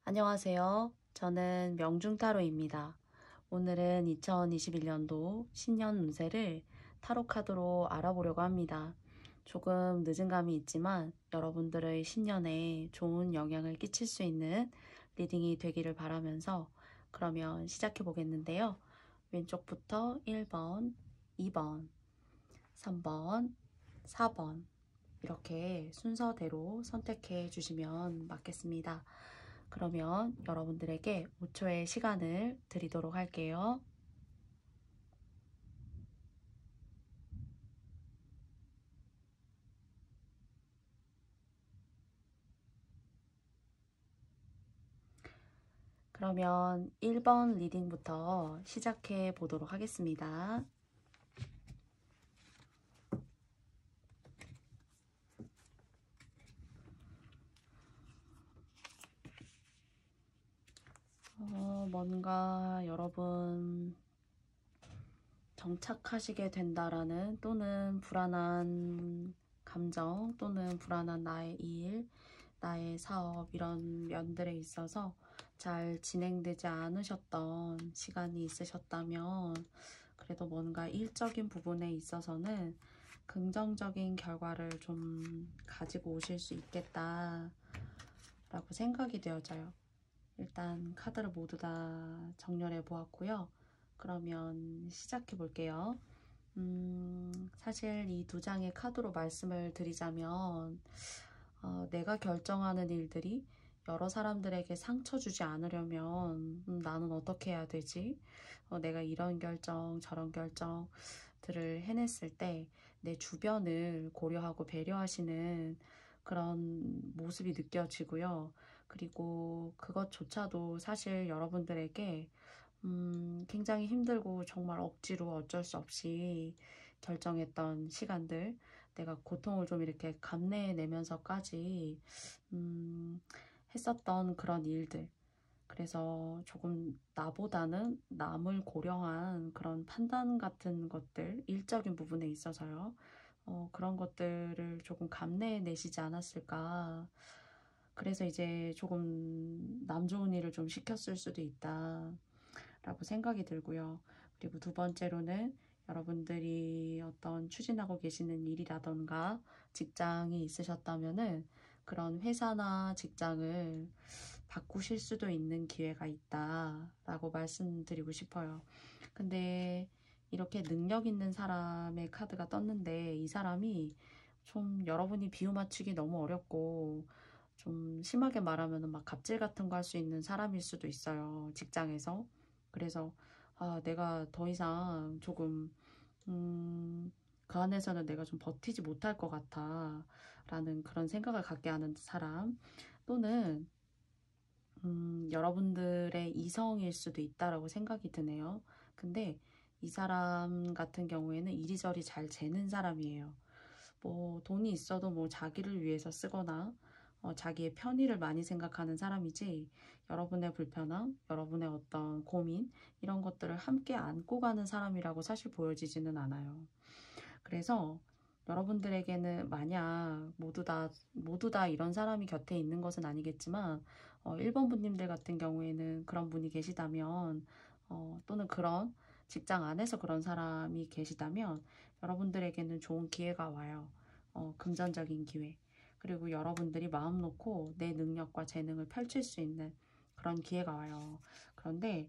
안녕하세요. 저는 명중타로입니다. 오늘은 2021년도 신년 운세를 타로 카드로 알아보려고 합니다. 조금 늦은 감이 있지만 여러분들의 신년에 좋은 영향을 끼칠 수 있는 리딩이 되기를 바라면서 그러면 시작해 보겠는데요. 왼쪽부터 1번, 2번, 3번, 4번 이렇게 순서대로 선택해 주시면 맞겠습니다. 그러면 여러분들에게 5초의 시간을 드리도록 할게요. 그러면 1번 리딩부터 시작해 보도록 하겠습니다. 뭔가 여러분 정착하시게 된다라는 또는 불안한 감정 또는 불안한 나의 일, 나의 사업 이런 면들에 있어서 잘 진행되지 않으셨던 시간이 있으셨다면 그래도 뭔가 일적인 부분에 있어서는 긍정적인 결과를 좀 가지고 오실 수 있겠다 라고 생각이 되어져요. 일단 카드를 모두 다 정렬해 보았고요. 그러면 시작해 볼게요. 사실 이 두 장의 카드로 말씀을 드리자면 내가 결정하는 일들이 여러 사람들에게 상처 주지 않으려면 나는 어떻게 해야 되지? 내가 이런 결정 저런 결정들을 해냈을 때 내 주변을 고려하고 배려하시는 그런 모습이 느껴지고요. 그리고 그것조차도 사실 여러분들에게 굉장히 힘들고 정말 억지로 어쩔 수 없이 결정했던 시간들, 내가 고통을 좀 이렇게 감내내면서까지 했었던 그런 일들. 그래서 조금 나보다는 남을 고려한 그런 판단 같은 것들, 일적인 부분에 있어서요. 그런 것들을 조금 감내내시지 않았을까. 그래서 이제 조금 남 좋은 일을 좀 시켰을 수도 있다. 라고 생각이 들고요. 그리고 두 번째로는 여러분들이 어떤 추진하고 계시는 일이라던가 직장이 있으셨다면은 그런 회사나 직장을 바꾸실 수도 있는 기회가 있다라고 말씀드리고 싶어요. 근데 이렇게 능력 있는 사람의 카드가 떴는데 이 사람이 좀 여러분이 비유 맞추기 너무 어렵고 좀 심하게 말하면 막 갑질 같은 거 할 수 있는 사람일 수도 있어요. 직장에서. 그래서 내가 더 이상 조금 그 안에서는 내가 좀 버티지 못할 것 같아 라는 그런 생각을 갖게 하는 사람 또는 여러분들의 이성일 수도 있다라고 생각이 드네요. 근데 이 사람 같은 경우에는 이리저리 잘 재는 사람이에요. 뭐 돈이 있어도 뭐 자기를 위해서 쓰거나 자기의 편의를 많이 생각하는 사람이지 여러분의 불편함, 여러분의 어떤 고민 이런 것들을 함께 안고 가는 사람이라고 사실 보여지지는 않아요. 그래서 여러분들에게는 만약 모두 다 이런 사람이 곁에 있는 것은 아니겠지만 1번 분님들 같은 경우에는 그런 분이 계시다면 또는 그런 직장 안에서 그런 사람이 계시다면 여러분들에게는 좋은 기회가 와요. 금전적인 기회. 그리고 여러분들이 마음 놓고 내 능력과 재능을 펼칠 수 있는 그런 기회가 와요. 그런데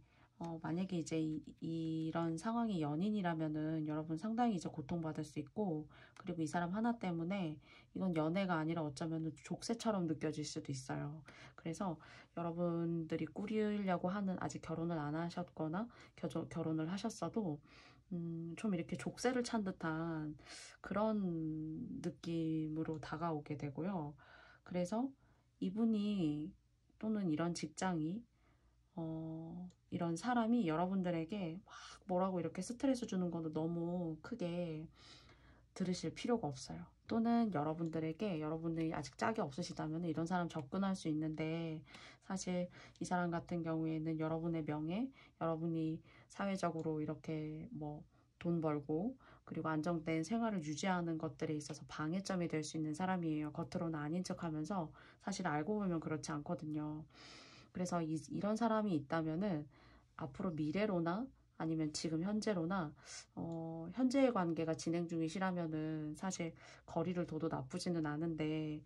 만약에 이제 이런 상황이 연인이라면은 여러분 상당히 이제 고통받을 수 있고, 그리고 이 사람 하나 때문에 이건 연애가 아니라 어쩌면 족쇄처럼 느껴질 수도 있어요. 그래서 여러분들이 꾸리려고 하는 아직 결혼을 안 하셨거나 결혼을 하셨어도 좀 이렇게 족쇄를 찬 듯한 그런 느낌으로 다가오게 되고요. 그래서 이분이 또는 이런 직장이 이런 사람이 여러분들에게 막 뭐라고 이렇게 스트레스 주는 것도 너무 크게 들으실 필요가 없어요. 또는 여러분들에게 여러분이 아직 짝이 없으시다면 이런 사람 접근할 수 있는데 사실 이 사람 같은 경우에는 여러분의 명예, 여러분이 사회적으로 이렇게 뭐 돈 벌고 그리고 안정된 생활을 유지하는 것들에 있어서 방해점이 될 수 있는 사람이에요. 겉으로는 아닌 척하면서 사실 알고 보면 그렇지 않거든요. 그래서 이런 사람이 있다면은 앞으로 미래로나 아니면 지금 현재로나 현재의 관계가 진행 중이시라면은 사실 거리를 둬도 나쁘지는 않은데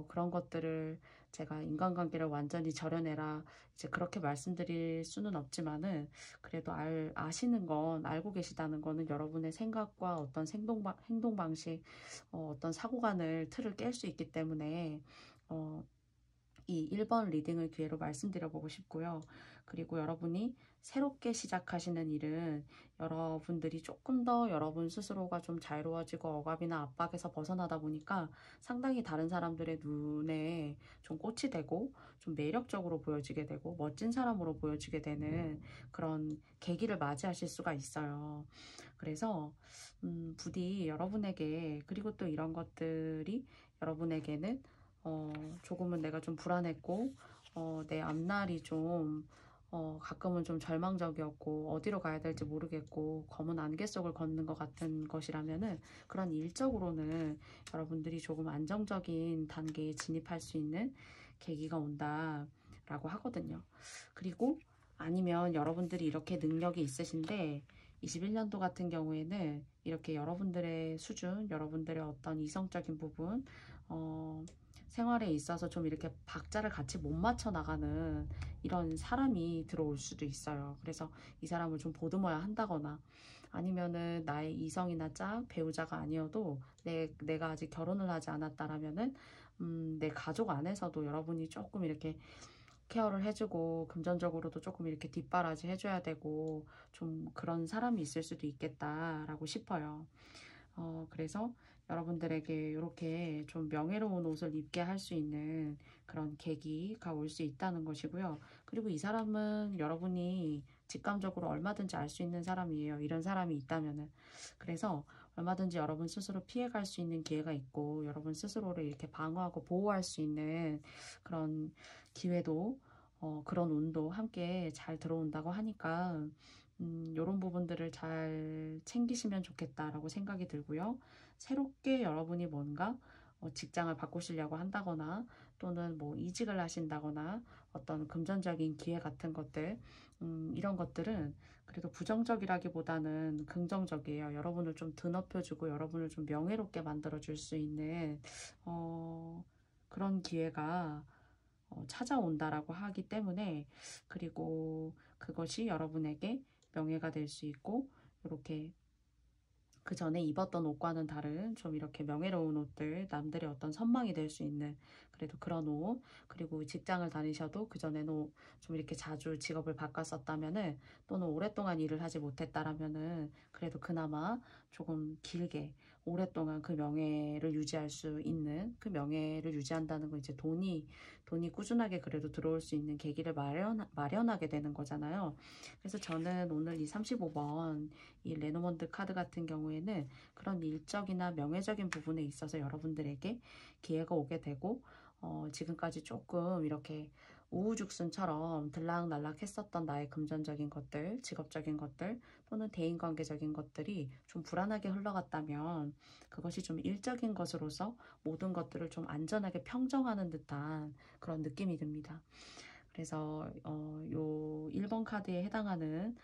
그런 것들을 제가 인간관계를 완전히 절여내라 이제 그렇게 말씀드릴 수는 없지만은 그래도 아시는 건 알고 계시다는 거는 여러분의 생각과 어떤 행동 방식, 어떤 사고관을 틀을 깰 수 있기 때문에 이 1번 리딩을 기회로 말씀드려보고 싶고요. 그리고 여러분이 새롭게 시작하시는 일은 여러분들이 조금 더 여러분 스스로가 좀 자유로워지고 억압이나 압박에서 벗어나다 보니까 상당히 다른 사람들의 눈에 좀 꽃이 되고 좀 매력적으로 보여지게 되고 멋진 사람으로 보여지게 되는 그런 계기를 맞이하실 수가 있어요. 그래서 부디 여러분에게 그리고 또 이런 것들이 여러분에게는 조금은 내가 좀 불안했고, 내 앞날이 좀, 가끔은 좀 절망적이었고, 어디로 가야 될지 모르겠고, 검은 안개 속을 걷는 것 같은 것이라면은, 그런 일적으로는 여러분들이 조금 안정적인 단계에 진입할 수 있는 계기가 온다라고 하거든요. 그리고 아니면 여러분들이 이렇게 능력이 있으신데, 21년도 같은 경우에는 이렇게 여러분들의 수준, 여러분들의 어떤 이성적인 부분, 생활에 있어서 좀 이렇게 박자를 같이 못 맞춰 나가는 이런 사람이 들어올 수도 있어요. 그래서 이 사람을 좀 보듬어야 한다거나 아니면은 나의 이성이나 배우자가 아니어도 내가 아직 결혼을 하지 않았다라면은 내 가족 안에서도 여러분이 조금 이렇게 케어를 해주고 금전적으로도 조금 이렇게 뒷바라지 해줘야 되고 좀 그런 사람이 있을 수도 있겠다라고 싶어요. 그래서 여러분들에게 이렇게 좀 명예로운 옷을 입게 할 수 있는 그런 계기가 올 수 있다는 것이고요. 그리고 이 사람은 여러분이 직감적으로 얼마든지 알 수 있는 사람이에요. 이런 사람이 있다면은. 그래서 얼마든지 여러분 스스로 피해갈 수 있는 기회가 있고 여러분 스스로를 이렇게 방어하고 보호할 수 있는 그런 기회도 그런 운도 함께 잘 들어온다고 하니까 이런 부분들을 잘 챙기시면 좋겠다라고 생각이 들고요. 새롭게 여러분이 뭔가 직장을 바꾸시려고 한다거나 또는 뭐 이직을 하신다거나 어떤 금전적인 기회 같은 것들 이런 것들은 그래도 부정적이라기보다는 긍정적이에요. 여러분을 좀 드높여주고 여러분을 좀 명예롭게 만들어줄 수 있는 그런 기회가 찾아온다라고 하기 때문에 그리고 그것이 여러분에게 명예가 될 수 있고 이렇게 그 전에 입었던 옷과는 다른 좀 이렇게 명예로운 옷들, 남들의 어떤 선망이 될 수 있는 그래도 그런 옷, 그리고 직장을 다니셔도 그전에는 좀 이렇게 자주 직업을 바꿨었다면은 또는 오랫동안 일을 하지 못했다라면은 그래도 그나마 조금 길게 오랫동안 그 명예를 유지할 수 있는 그 명예를 유지한다는 건 이제 돈이 꾸준하게 그래도 들어올 수 있는 계기를 마련하게 되는 거잖아요. 그래서 저는 오늘 이 35번 이 레노먼드 카드 같은 경우에는 그런 일적이나 명예적인 부분에 있어서 여러분들에게 기회가 오게 되고 지금까지 조금 이렇게 우후죽순처럼 들락날락 했었던 나의 금전적인 것들, 직업적인 것들 또는 대인관계적인 것들이 좀 불안하게 흘러갔다면 그것이 좀 일적인 것으로서 모든 것들을 좀 안전하게 평정하는 듯한 그런 느낌이 듭니다. 그래서 요 1번 카드에 해당하는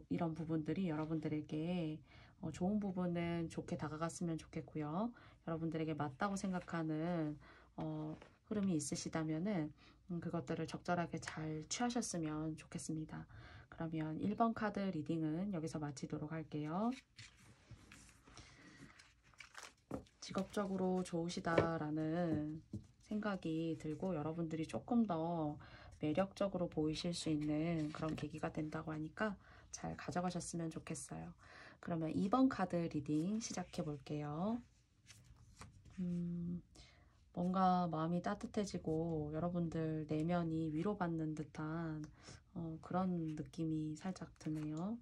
이런 부분들이 여러분들에게 좋은 부분은 좋게 다가갔으면 좋겠고요. 여러분들에게 맞다고 생각하는 흐름이 있으시다면은 그것들을 적절하게 잘 취하셨으면 좋겠습니다. 그러면 1번 카드 리딩은 여기서 마치도록 할게요. 직업적으로 좋으시다라는 생각이 들고 여러분들이 조금 더 매력적으로 보이실 수 있는 그런 계기가 된다고 하니까 잘 가져가셨으면 좋겠어요. 그러면 2번 카드 리딩 시작해 볼게요. 뭔가 마음이 따뜻해지고 여러분들 내면이 위로받는 듯한 그런 느낌이 살짝 드네요.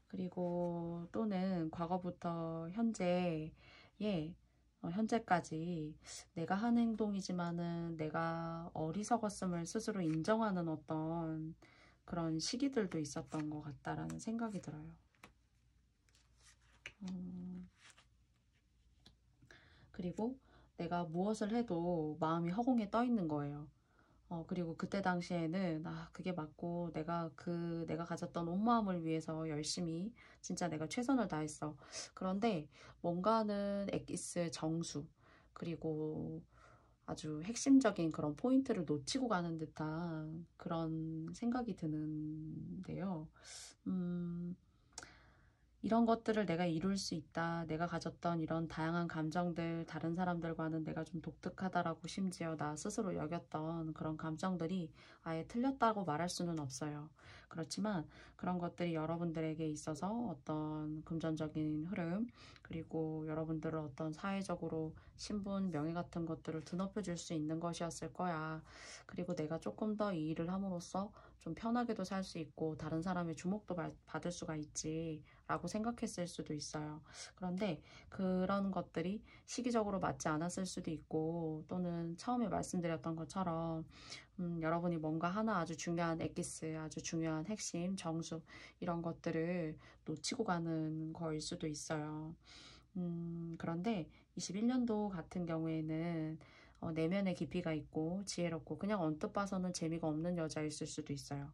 그리고 또는 과거부터 현재까지 내가 한 행동이지만은 내가 어리석었음을 스스로 인정하는 어떤 그런 시기들도 있었던 것 같다라는 생각이 들어요. 그리고 내가 무엇을 해도 마음이 허공에 떠 있는 거예요. 그리고 그때 당시에는 그게 맞고 내가 가졌던 온 마음을 위해서 열심히 진짜 내가 최선을 다했어. 그런데 뭔가는 엑기스 정수 그리고 아주 핵심적인 그런 포인트를 놓치고 가는 듯한 그런 생각이 드는데요. 음, 이런 것들을 내가 이룰 수 있다. 내가 가졌던 이런 다양한 감정들, 다른 사람들과는 내가 좀 독특하다라고 심지어 나 스스로 여겼던 그런 감정들이 아예 틀렸다고 말할 수는 없어요. 그렇지만 그런 것들이 여러분들에게 있어서 어떤 금전적인 흐름, 그리고 여러분들을 어떤 사회적으로 신분, 명예 같은 것들을 드높여 줄 수 있는 것이었을 거야. 그리고 내가 조금 더 이 일을 함으로써 좀 편하게도 살 수 있고 다른 사람의 주목도 받을 수가 있지. 라고 생각했을 수도 있어요. 그런데 그런 것들이 시기적으로 맞지 않았을 수도 있고 또는 처음에 말씀드렸던 것처럼 여러분이 뭔가 하나 아주 중요한 엑기스, 아주 중요한 핵심, 정수 이런 것들을 놓치고 가는 거일 수도 있어요. 그런데 21년도 같은 경우에는 내면의 깊이가 있고 지혜롭고 그냥 언뜻 봐서는 재미가 없는 여자였을 수도 있어요.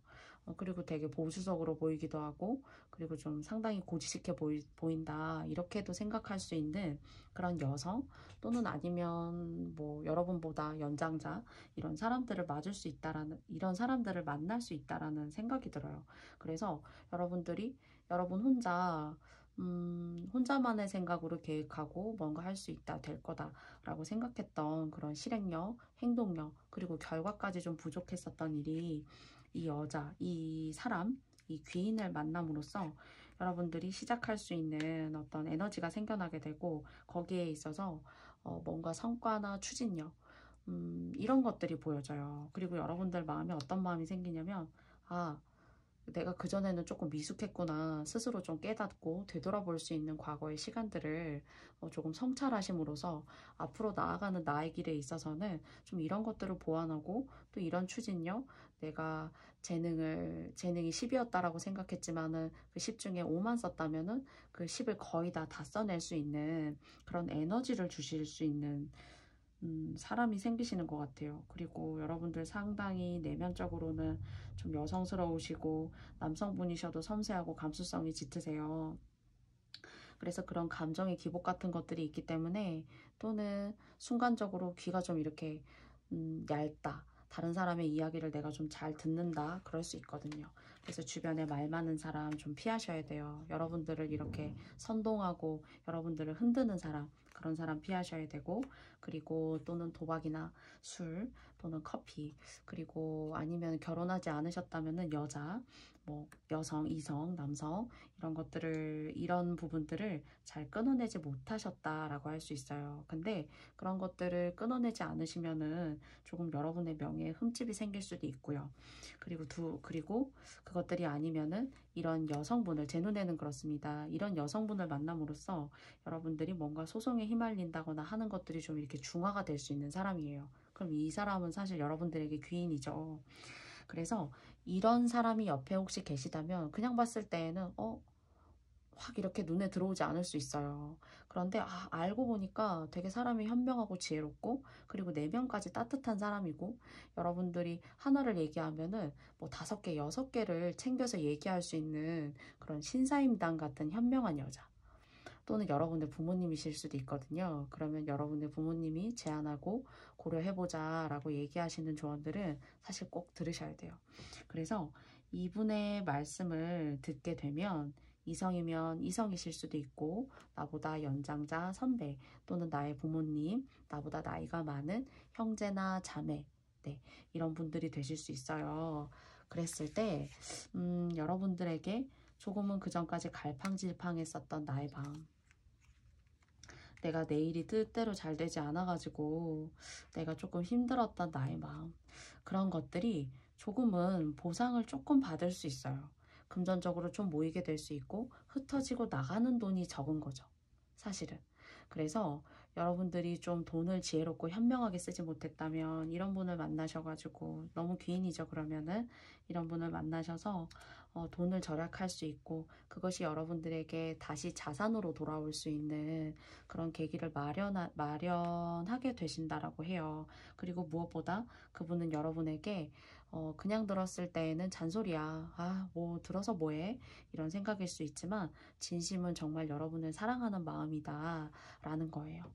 그리고 되게 보수적으로 보이기도 하고 그리고 좀 상당히 고지식해 보인다 이렇게도 생각할 수 있는 그런 여성 또는 아니면 뭐 여러분보다 연장자 이런 사람들을 맞을 수 있다라는 이런 사람들을 만날 수 있다라는 생각이 들어요. 그래서 여러분 혼자만의 생각으로 계획하고 뭔가 할 수 있다, 될 거다라고 생각했던 그런 실행력, 행동력, 그리고 결과까지 좀 부족했었던 일이 이 여자, 이 사람, 이 귀인을 만남으로써 여러분들이 시작할 수 있는 어떤 에너지가 생겨나게 되고 거기에 있어서 뭔가 성과나 추진력, 이런 것들이 보여져요. 그리고 여러분들 마음에 어떤 마음이 생기냐면, 내가 그전에는 조금 미숙했구나 스스로 좀 깨닫고 되돌아볼 수 있는 과거의 시간들을 조금 성찰하심으로써 앞으로 나아가는 나의 길에 있어서는 좀 이런 것들을 보완하고 또 이런 추진력 내가 재능이 10이었다라고 생각했지만은 그 10 중에 5만 썼다면은 그 10을 거의 다 써낼 수 있는 그런 에너지를 주실 수 있는 사람이 생기시는 것 같아요. 그리고 여러분들 상당히 내면적으로는 좀 여성스러우시고 남성분이셔도 섬세하고 감수성이 짙으세요. 그래서 그런 감정의 기복 같은 것들이 있기 때문에 또는 순간적으로 귀가 좀 이렇게 얇다. 다른 사람의 이야기를 내가 좀 잘 듣는다. 그럴 수 있거든요. 그래서 주변에 말 많은 사람 좀 피하셔야 돼요. 여러분들을 이렇게 선동하고 여러분들을 흔드는 사람, 그런 사람 피하셔야 되고, 그리고 또는 도박이나 술 또는 커피, 그리고 아니면 결혼하지 않으셨다면은 여자, 뭐 여성, 이성, 남성 이런 부분들을 잘 끊어내지 못하셨다라고 할 수 있어요. 근데 그런 것들을 끊어내지 않으시면은 조금 여러분의 명예에 흠집이 생길 수도 있고요. 그리고 그것들이 아니면은 이런 여성분을 제 눈에는 그렇습니다. 이런 여성분을 만남으로써 여러분들이 뭔가 소송에 휘말린다거나 하는 것들이 좀 이렇게 중화가 될 수 있는 사람이에요. 그럼 이 사람은 사실 여러분들에게 귀인이죠. 그래서 이런 사람이 옆에 혹시 계시다면 그냥 봤을 때에는 확 이렇게 눈에 들어오지 않을 수 있어요. 그런데 알고 보니까 되게 사람이 현명하고 지혜롭고 그리고 내면까지 따뜻한 사람이고 여러분들이 하나를 얘기하면은 뭐 5개, 6개를 챙겨서 얘기할 수 있는 그런 신사임당 같은 현명한 여자. 또는 여러분의 부모님이실 수도 있거든요. 그러면 여러분의 부모님이 제안하고 고려해보자 라고 얘기하시는 조언들은 사실 꼭 들으셔야 돼요. 그래서 이분의 말씀을 듣게 되면 이성이면 이성이실 수도 있고 나보다 연장자, 선배 또는 나의 부모님, 나보다 나이가 많은 형제나 자매 네, 이런 분들이 되실 수 있어요. 그랬을 때 여러분들에게 조금은 그전까지 갈팡질팡했었던 나의 마음 내가 내 일이 뜻대로 잘 되지 않아가지고 내가 조금 힘들었던 나의 마음 그런 것들이 조금은 보상을 조금 받을 수 있어요. 금전적으로 좀 모이게 될 수 있고 흩어지고 나가는 돈이 적은 거죠. 사실은. 그래서 여러분들이 좀 돈을 지혜롭고 현명하게 쓰지 못했다면 이런 분을 만나셔가지고 너무 귀인이죠. 그러면은 이런 분을 만나셔서 돈을 절약할 수 있고 그것이 여러분들에게 다시 자산으로 돌아올 수 있는 그런 계기를 마련하게 되신다라고 해요. 그리고 무엇보다 그분은 여러분에게 그냥 들었을 때에는 잔소리야. 아, 뭐 들어서 뭐해? 이런 생각일 수 있지만 진심은 정말 여러분을 사랑하는 마음이다 라는 거예요.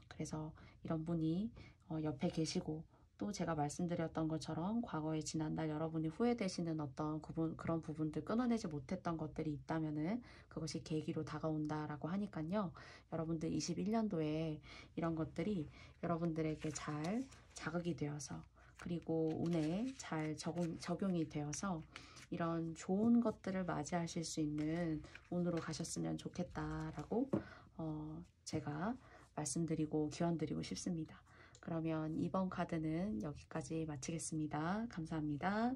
그래서 이런 분이 옆에 계시고 또 제가 말씀드렸던 것처럼 과거에 지난날 여러분이 후회되시는 어떤 그런 부분들 끊어내지 못했던 것들이 있다면은 그것이 계기로 다가온다라고 하니까요. 여러분들 21년도에 이런 것들이 여러분들에게 잘 자극이 되어서 그리고 운에 잘 적용이 되어서 이런 좋은 것들을 맞이하실 수 있는 운으로 가셨으면 좋겠다라고 제가 말씀드리고 기원드리고 싶습니다. 그러면 이번 카드는 여기까지 마치겠습니다. 감사합니다.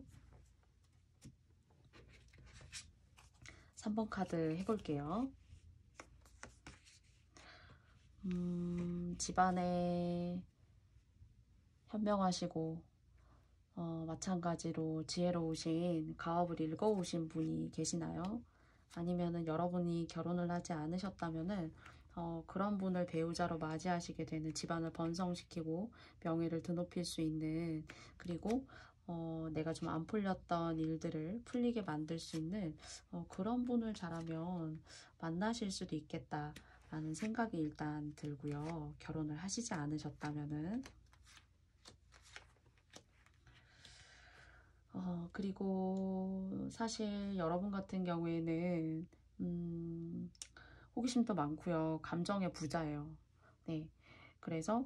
3번 카드 해볼게요. 집안에 현명하시고 마찬가지로 지혜로우신 가업을 읽어오신 분이 계시나요? 아니면은 여러분이 결혼을 하지 않으셨다면은 그런 분을 배우자로 맞이하시게 되는 집안을 번성시키고 명예를 드높일 수 있는 그리고 내가 좀 안 풀렸던 일들을 풀리게 만들 수 있는 그런 분을 잘하면 만나실 수도 있겠다라는 생각이 일단 들고요. 결혼을 하시지 않으셨다면은 그리고 사실 여러분 같은 경우에는 호기심도 많고요. 감정의 부자예요. 네. 그래서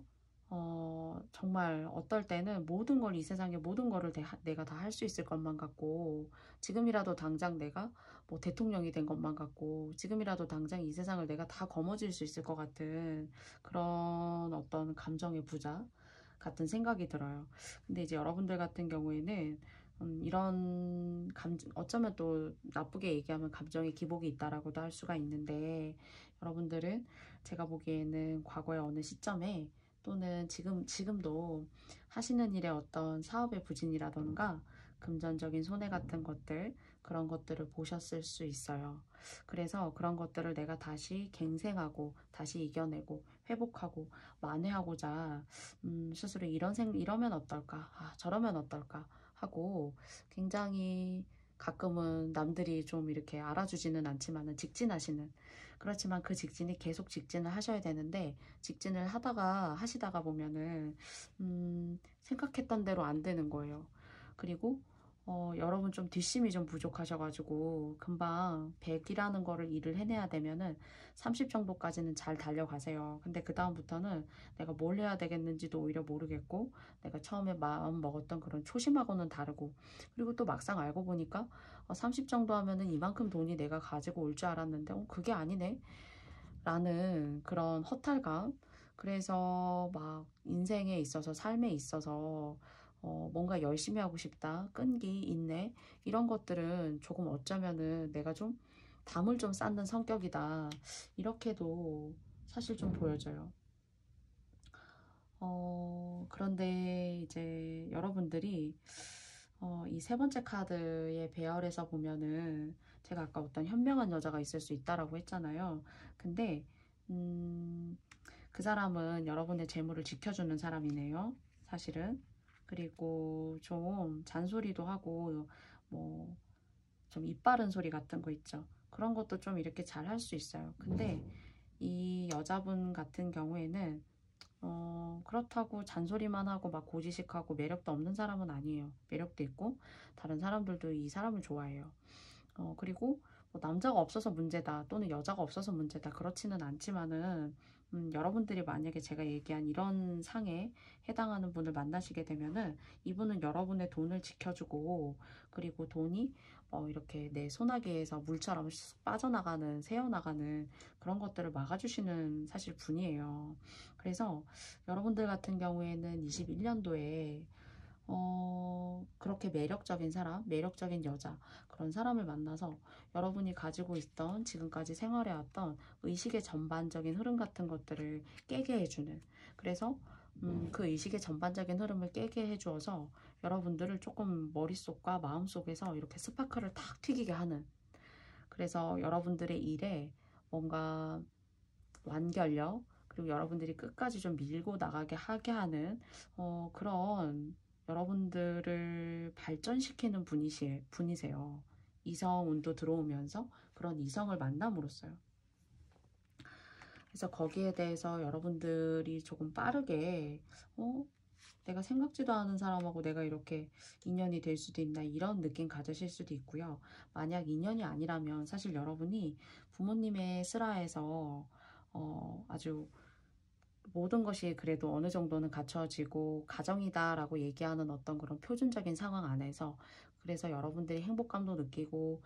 정말 어떨 때는 모든 걸 이 세상의 모든 거를 내가 다 할 수 있을 것만 같고 지금이라도 당장 내가 뭐 대통령이 된 것만 같고 지금이라도 당장 이 세상을 내가 다 거머쥘 수 있을 것 같은 그런 어떤 감정의 부자 같은 생각이 들어요. 근데 이제 여러분들 같은 경우에는 이런 어쩌면 또 나쁘게 얘기하면 감정의 기복이 있다라고도 할 수가 있는데 여러분들은 제가 보기에는 과거의 어느 시점에 또는 지금도 하시는 일의 어떤 사업의 부진이라던가 금전적인 손해 같은 것들 그런 것들을 보셨을 수 있어요. 그래서 그런 것들을 내가 다시 갱생하고 다시 이겨내고 회복하고 만회하고자 스스로 이러면 어떨까? 아, 저러면 어떨까? 하고 굉장히 가끔은 남들이 좀 이렇게 알아주지는 않지만은 직진하시는 그렇지만 그 직진이 계속 직진을 하셔야 되는데 직진을 하시다가 보면은 생각했던 대로 안 되는 거예요. 그리고 여러분 좀 뒷심이 좀 부족하셔가지고 금방 100이라는 거를 일을 해내야 되면은 30 정도까지는 잘 달려가세요. 근데 그 다음부터는 내가 뭘 해야 되겠는지도 오히려 모르겠고 내가 처음에 마음 먹었던 그런 초심하고는 다르고 그리고 또 막상 알고 보니까 30 정도 하면은 이만큼 돈이 내가 가지고 올 줄 알았는데 그게 아니네 라는 그런 허탈감 그래서 막 인생에 있어서 삶에 있어서 뭔가 열심히 하고 싶다 끈기 인내 이런 것들은 조금 어쩌면은 내가 좀 담을 좀 쌓는 성격이다 이렇게도 사실 좀 보여져요. 그런데 이제 여러분들이 이 세 번째 카드의 배열에서 보면은 제가 아까 어떤 현명한 여자가 있을 수 있다라고 했잖아요. 근데 그 사람은 여러분의 재물을 지켜주는 사람이네요. 사실은. 그리고 좀 잔소리도 하고 뭐 좀 입바른 소리 같은 거 있죠. 그런 것도 좀 이렇게 잘 할 수 있어요. 근데 이 여자분 같은 경우에는 그렇다고 잔소리만 하고 막 고지식하고 매력도 없는 사람은 아니에요. 매력도 있고 다른 사람들도 이 사람을 좋아해요. 그리고 뭐 남자가 없어서 문제다 또는 여자가 없어서 문제다 그렇지는 않지만은 여러분들이 만약에 제가 얘기한 이런 상에 해당하는 분을 만나시게 되면은 이분은 여러분의 돈을 지켜주고 그리고 돈이 이렇게 내 소나기에서 물처럼 빠져나가는 새어나가는 그런 것들을 막아주시는 사실 분이에요. 그래서 여러분들 같은 경우에는 21년도에 그렇게 매력적인 사람, 매력적인 여자, 그런 사람을 만나서 여러분이 가지고 있던 지금까지 생활해왔던 의식의 전반적인 흐름 같은 것들을 깨게 해주는, 그래서 그 의식의 전반적인 흐름을 깨게 해주어서 여러분들을 조금 머릿속과 마음속에서 이렇게 스파크를 탁 튀기게 하는, 그래서 여러분들의 일에 뭔가 완결력, 그리고 여러분들이 끝까지 좀 밀고 나가게 하게 하는 그런 여러분들을 발전시키는 분이세요. 이성 운도 들어오면서 그런 이성을 만남으로써요. 그래서 거기에 대해서 여러분들이 조금 빠르게 내가 생각지도 않은 사람하고 내가 이렇게 인연이 될 수도 있나, 이런 느낌 가지실 수도 있고요. 만약 인연이 아니라면 사실 여러분이 부모님의 슬하에서 아주 모든 것이 그래도 어느 정도는 갖춰지고 가정이다라고 얘기하는 어떤 그런 표준적인 상황 안에서, 그래서 여러분들이 행복감도 느끼고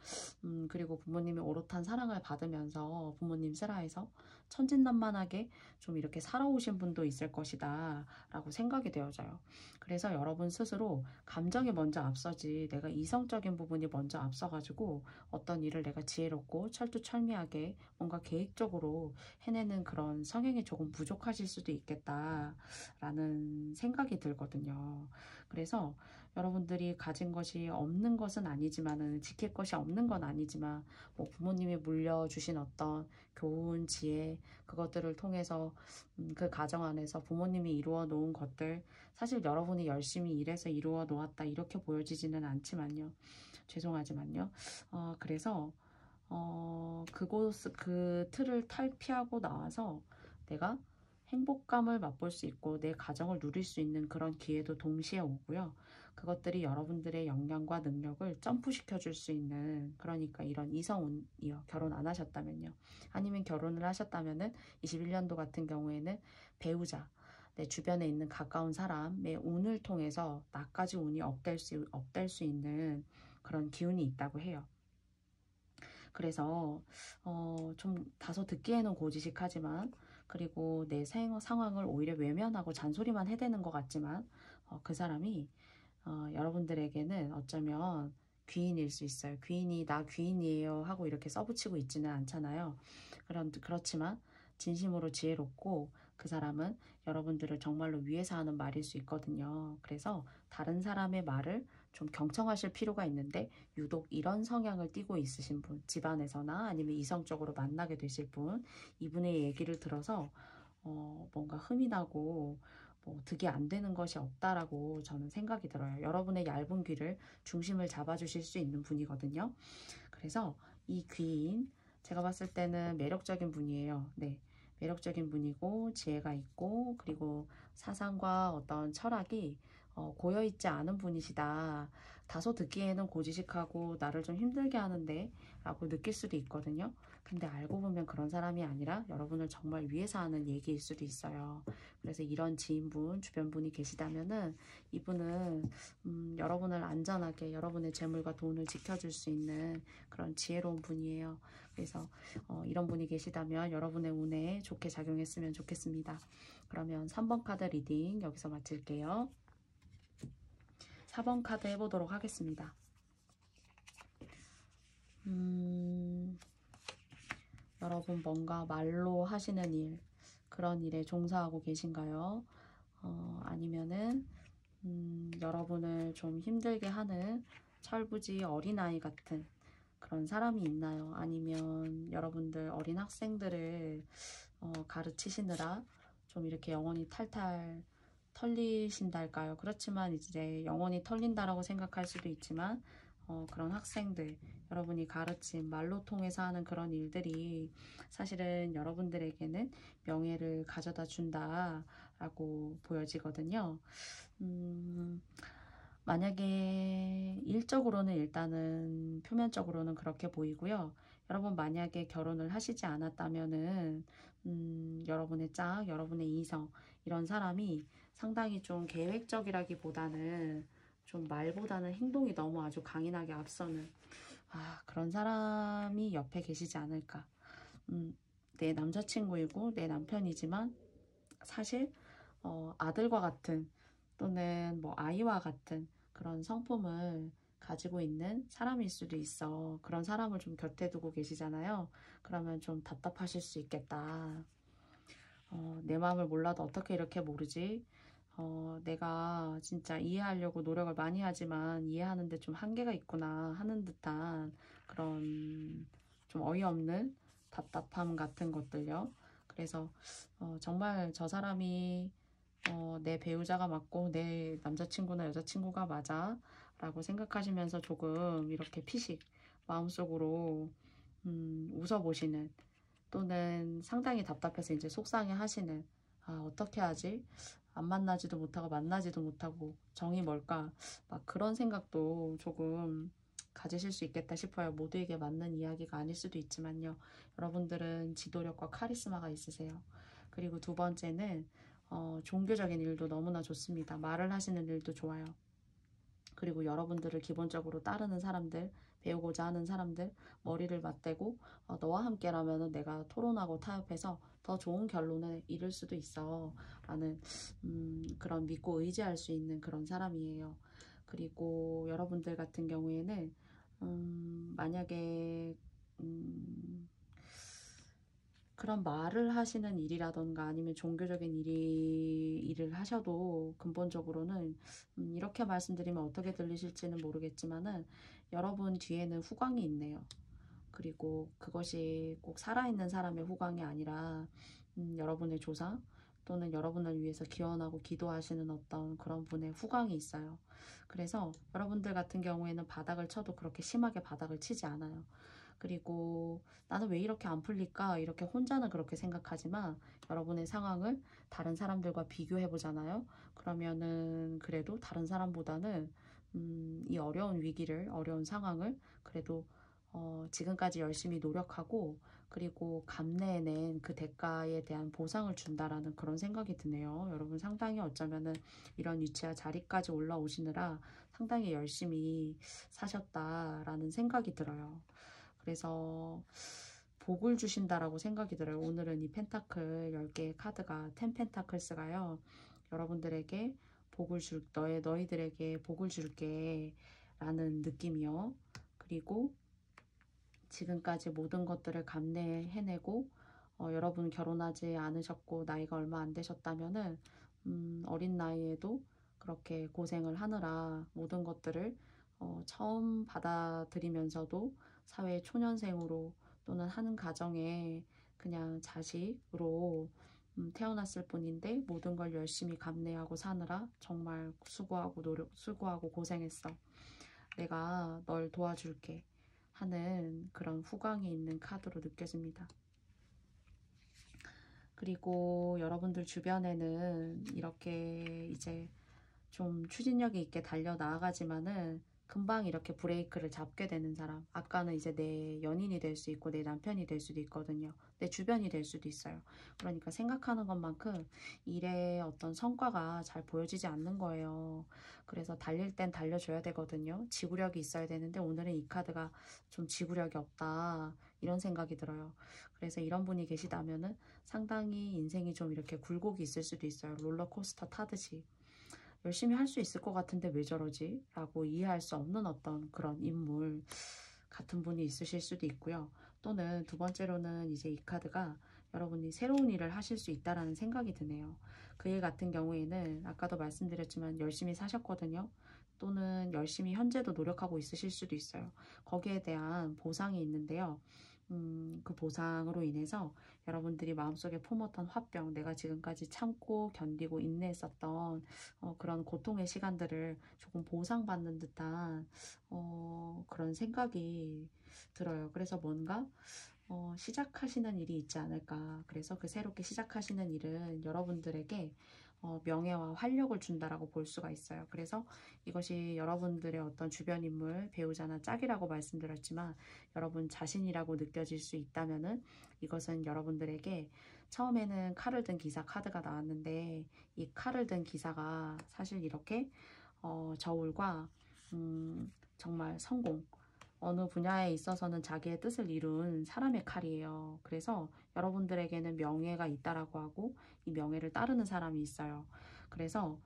그리고 부모님의 오롯한 사랑을 받으면서 부모님 슬하에서 천진난만하게 좀 이렇게 살아오신 분도 있을 것이다 라고 생각이 되어져요. 그래서 여러분 스스로 감정이 먼저 앞서지 내가 이성적인 부분이 먼저 앞서가지고 어떤 일을 내가 지혜롭고 철두철미하게 뭔가 계획적으로 해내는 그런 성향이 조금 부족하실 수도 있겠다라는 생각이 들거든요. 그래서 여러분들이 가진 것이 없는 것은 아니지만은, 지킬 것이 없는 건 아니지만, 뭐 부모님이 물려주신 어떤 교훈, 지혜, 그것들을 통해서 그 가정 안에서 부모님이 이루어 놓은 것들, 사실 여러분이 열심히 일해서 이루어 놓았다 이렇게 보여지지는 않지만요. 죄송하지만요. 그래서 그 틀을 탈피하고 나와서 내가 행복감을 맛볼 수 있고 내 가정을 누릴 수 있는 그런 기회도 동시에 오고요. 그것들이 여러분들의 역량과 능력을 점프시켜 줄 수 있는, 그러니까 이런 이성운이요. 결혼 안 하셨다면요. 아니면 결혼을 하셨다면은 21년도 같은 경우에는 배우자, 내 주변에 있는 가까운 사람의 운을 통해서 나까지 운이 업될 수 있는 그런 기운이 있다고 해요. 그래서 좀 다소 듣기에는 고지식하지만, 그리고 내 상황을 오히려 외면하고 잔소리만 해대는 것 같지만, 그 사람이 여러분들에게는 어쩌면 귀인일 수 있어요. 귀인이 나 귀인이에요 하고 이렇게 써붙이고 있지는 않잖아요. 그렇지만 진심으로 지혜롭고, 그 사람은 여러분들을 정말로 위해서 하는 말일 수 있거든요. 그래서 다른 사람의 말을 좀 경청하실 필요가 있는데, 유독 이런 성향을 띠고 있으신 분, 집안에서나 아니면 이성적으로 만나게 되실 분, 이분의 얘기를 들어서 뭔가 흠이 나고 뭐 득이 안 되는 것이 없다라고 저는 생각이 들어요. 여러분의 얇은 귀를 중심을 잡아주실 수 있는 분이거든요. 그래서 이 귀인, 제가 봤을 때는 매력적인 분이에요. 네, 매력적인 분이고 지혜가 있고, 그리고 사상과 어떤 철학이 고여있지 않은 분이시다. 다소 듣기에는 고지식하고 나를 좀 힘들게 하는데 라고 느낄 수도 있거든요. 근데 알고 보면 그런 사람이 아니라 여러분을 정말 위해서 하는 얘기일 수도 있어요. 그래서 이런 지인분, 주변 분이 계시다면은 이분은 여러분을 안전하게, 여러분의 재물과 돈을 지켜줄 수 있는 그런 지혜로운 분이에요. 그래서 이런 분이 계시다면 여러분의 운에 좋게 작용했으면 좋겠습니다. 그러면 3번 카드 리딩 여기서 마칠게요. 4번 카드 해보도록 하겠습니다. 여러분 뭔가 말로 하시는 일, 그런 일에 종사하고 계신가요? 아니면은 여러분을 좀 힘들게 하는 철부지 어린아이 같은 그런 사람이 있나요? 아니면 여러분들 어린 학생들을 가르치시느라 좀 이렇게 영혼이 탈탈 털리신달까요? 그렇지만 이제 영혼이 털린다라고 생각할 수도 있지만, 그런 학생들, 여러분이 가르친 말로 통해서 하는 그런 일들이 사실은 여러분들에게는 명예를 가져다 준다라고 보여지거든요. 만약에 일적으로는 일단은 표면적으로는 그렇게 보이고요. 여러분 만약에 결혼을 하시지 않았다면은 여러분의 짝, 여러분의 이성, 이런 사람이 상당히 좀 계획적이라기보다는 좀 말보다는 행동이 너무 아주 강인하게 앞서는 그런 사람이 옆에 계시지 않을까. 내 남자친구이고 내 남편이지만 사실 아들과 같은, 또는 뭐 아이와 같은 그런 성품을 가지고 있는 사람일 수도 있어. 그런 사람을 좀 곁에 두고 계시잖아요. 그러면 좀 답답하실 수 있겠다. 내 마음을 몰라도 어떻게 이렇게 모르지? 내가 진짜 이해하려고 노력을 많이 하지만 이해하는데 좀 한계가 있구나 하는 듯한 그런 좀 어이없는 답답함 같은 것들요. 그래서 정말 저 사람이 내 배우자가 맞고 내 남자친구나 여자친구가 맞아 라고 생각하시면서 조금 이렇게 피식 마음속으로 웃어보시는, 또는 상당히 답답해서 이제 속상해 하시는, 아, 어떻게 하지? 안 만나지도 못하고 만나지도 못하고 정이 뭘까? 막 그런 생각도 조금 가지실 수 있겠다 싶어요. 모두에게 맞는 이야기가 아닐 수도 있지만요. 여러분들은 지도력과 카리스마가 있으세요. 그리고 두 번째는 종교적인 일도 너무나 좋습니다. 말을 하시는 일도 좋아요. 그리고 여러분들을 기본적으로 따르는 사람들, 배우고자 하는 사람들, 머리를 맞대고 너와 함께라면 내가 토론하고 타협해서 더 좋은 결론에 이를 수도 있어 라는 그런 믿고 의지할 수 있는 그런 사람이에요. 그리고 여러분들 같은 경우에는 만약에 그런 말을 하시는 일이라던가 아니면 종교적인 일을 하셔도 근본적으로는 이렇게 말씀드리면 어떻게 들리실지는 모르겠지만은 여러분 뒤에는 후광이 있네요. 그리고 그것이 꼭 살아있는 사람의 후광이 아니라 여러분의 조상 또는 여러분을 위해서 기원하고 기도하시는 어떤 그런 분의 후광이 있어요. 그래서 여러분들 같은 경우에는 바닥을 쳐도 그렇게 심하게 바닥을 치지 않아요. 그리고 나는 왜 이렇게 안 풀릴까? 이렇게 혼자는 그렇게 생각하지만 여러분의 상황을 다른 사람들과 비교해 보잖아요. 그러면은 그래도 다른 사람보다는 이 어려운 위기를, 어려운 상황을 그래도 지금까지 열심히 노력하고 그리고 감내해낸 그 대가에 대한 보상을 준다라는 그런 생각이 드네요. 여러분 상당히 어쩌면은 이런 위치와 자리까지 올라오시느라 상당히 열심히 사셨다라는 생각이 들어요. 그래서 복을 주신다라고 생각이 들어요. 오늘은 이 펜타클 10개의 카드가 10 펜타클스가요. 여러분들에게 너희들에게 복을 줄게 라는 느낌이요. 그리고 지금까지 모든 것들을 감내해내고 여러분 결혼하지 않으셨고 나이가 얼마 안 되셨다면은 어린 나이에도 그렇게 고생을 하느라 모든 것들을 처음 받아들이면서도 사회 초년생으로 또는 한 가정에 그냥 자식으로 태어났을 뿐인데 모든 걸 열심히 감내하고 사느라 정말 수고하고 고생했어. 내가 널 도와줄게 하는 그런 후광이 있는 카드로 느껴집니다. 그리고 여러분들 주변에는 이렇게 이제 좀 추진력이 있게 달려 나아가지만은 금방 이렇게 브레이크를 잡게 되는 사람. 아까는 이제 내 연인이 될 수 있고 내 남편이 될 수도 있거든요. 내 주변이 될 수도 있어요. 그러니까 생각하는 것만큼 일의 어떤 성과가 잘 보여지지 않는 거예요. 그래서 달릴 땐 달려줘야 되거든요. 지구력이 있어야 되는데 오늘은 이 카드가 좀 지구력이 없다. 이런 생각이 들어요. 그래서 이런 분이 계시다면은 상당히 인생이 좀 이렇게 굴곡이 있을 수도 있어요. 롤러코스터 타듯이. 열심히 할 수 있을 것 같은데 왜 저러지? 라고 이해할 수 없는 어떤 그런 인물 같은 분이 있으실 수도 있고요. 또는 두 번째로는 이제 이 카드가 여러분이 새로운 일을 하실 수 있다라는 생각이 드네요. 그 일 같은 경우에는 아까도 말씀드렸지만 열심히 사셨거든요. 또는 열심히 현재도 노력하고 있으실 수도 있어요. 거기에 대한 보상이 있는데요. 그 보상으로 인해서 여러분들이 마음속에 품었던 화병, 내가 지금까지 참고 견디고 인내했었던 그런 고통의 시간들을 조금 보상받는 듯한 그런 생각이 들어요. 그래서 뭔가 시작하시는 일이 있지 않을까. 그래서 그 새롭게 시작하시는 일은 여러분들에게 명예와 활력을 준다라고 볼 수가 있어요. 그래서 이것이 여러분들의 어떤 주변 인물, 배우자나 짝이라고 말씀드렸지만 여러분 자신이라고 느껴질 수 있다면은 이것은 여러분들에게 처음에는 칼을 든 기사 카드가 나왔는데 이 칼을 든 기사가 사실 이렇게 저울과 정말 성공, 어느 분야에 있어서는 자기의 뜻을 이룬 사람의 칼이에요. 그래서 여러분들에게는 명예가 있다라고 하고 이 명예를 따르는 사람이 있어요. 그래서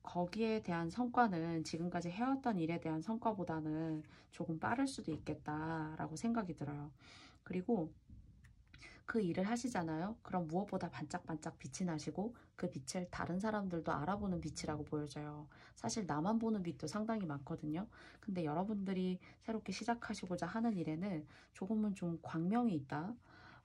거기에 대한 성과는 지금까지 해왔던 일에 대한 성과보다는 조금 빠를 수도 있겠다라고 생각이 들어요. 그리고 그 일을 하시잖아요. 그럼 무엇보다 반짝반짝 빛이 나시고 그 빛을 다른 사람들도 알아보는 빛이라고 보여져요. 사실 나만 보는 빛도 상당히 많거든요. 근데 여러분들이 새롭게 시작하시고자 하는 일에는 조금은 좀 광명이 있다.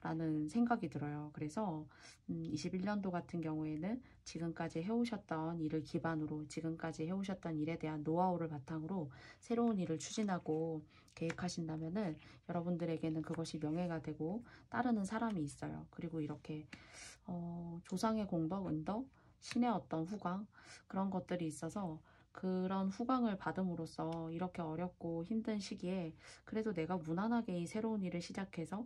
라는 생각이 들어요. 그래서 21년도 같은 경우에는 지금까지 해오셨던 일을 기반으로 지금까지 해오셨던 일에 대한 노하우를 바탕으로 새로운 일을 추진하고 계획하신다면은 여러분들에게는 그것이 명예가 되고 따르는 사람이 있어요. 그리고 이렇게 조상의 공덕, 은덕, 신의 어떤 후광 그런 것들이 있어서 그런 후광을 받음으로써 이렇게 어렵고 힘든 시기에 그래도 내가 무난하게 이 새로운 일을 시작해서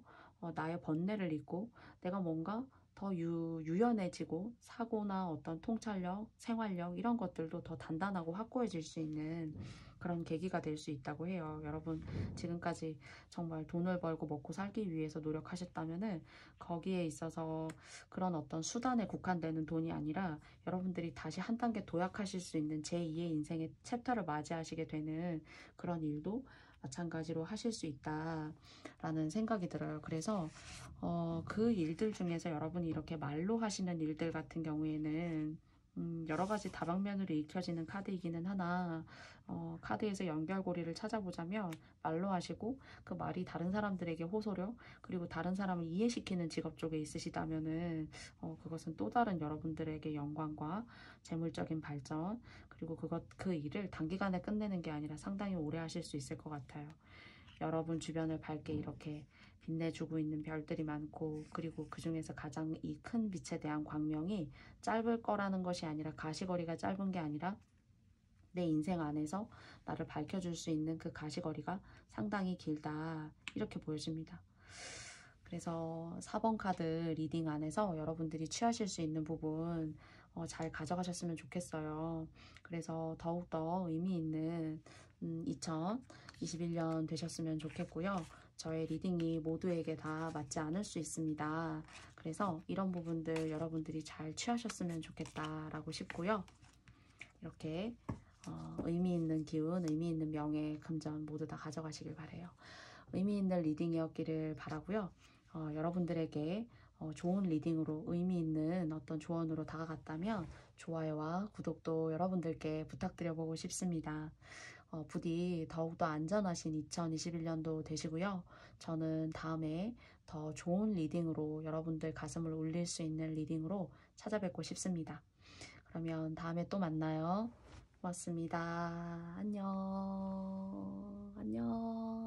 나의 번뇌를 잊고 내가 뭔가 더 유연해지고 사고나 어떤 통찰력, 생활력 이런 것들도 더 단단하고 확고해질 수 있는 그런 계기가 될 수 있다고 해요. 여러분 지금까지 정말 돈을 벌고 먹고 살기 위해서 노력하셨다면은 거기에 있어서 그런 어떤 수단에 국한되는 돈이 아니라 여러분들이 다시 한 단계 도약하실 수 있는 제2의 인생의 챕터를 맞이하시게 되는 그런 일도 마찬가지로 하실 수 있다라는 생각이 들어요. 그래서 그 일들 중에서 여러분이 이렇게 말로 하시는 일들 같은 경우에는 여러 가지 다방면으로 읽혀지는 카드이기는 하나 카드에서 연결고리를 찾아보자면 말로 하시고 그 말이 다른 사람들에게 호소력 그리고 다른 사람을 이해시키는 직업 쪽에 있으시다면은 그것은 또 다른 여러분들에게 영광과 재물적인 발전 그리고 그 일을 단기간에 끝내는 게 아니라 상당히 오래 하실 수 있을 것 같아요. 여러분 주변을 밝게 이렇게 빛내주고 있는 별들이 많고 그리고 그 중에서 가장 이 큰 빛에 대한 광명이 짧을 거라는 것이 아니라 가시거리가 짧은 게 아니라 내 인생 안에서 나를 밝혀줄 수 있는 그 가시거리가 상당히 길다 이렇게 보여집니다. 그래서 4번 카드 리딩 안에서 여러분들이 취하실 수 있는 부분 잘 가져가셨으면 좋겠어요. 그래서 더욱더 의미 있는 2021년 되셨으면 좋겠고요. 저의 리딩이 모두에게 다 맞지 않을 수 있습니다. 그래서 이런 부분들 여러분들이 잘 취하셨으면 좋겠다라고 싶고요. 이렇게 의미 있는 기운, 의미 있는 명예, 금전 모두 다 가져가시길 바래요. 의미 있는 리딩이었기를 바라고요. 여러분들에게 좋은 리딩으로 의미 있는 어떤 조언으로 다가갔다면 좋아요와 구독도 여러분들께 부탁드려보고 싶습니다. 부디 더욱더 안전하신 2021년도 되시고요. 저는 다음에 더 좋은 리딩으로 여러분들 가슴을 울릴 수 있는 리딩으로 찾아뵙고 싶습니다. 그러면 다음에 또 만나요. 고맙습니다. 안녕. 안녕.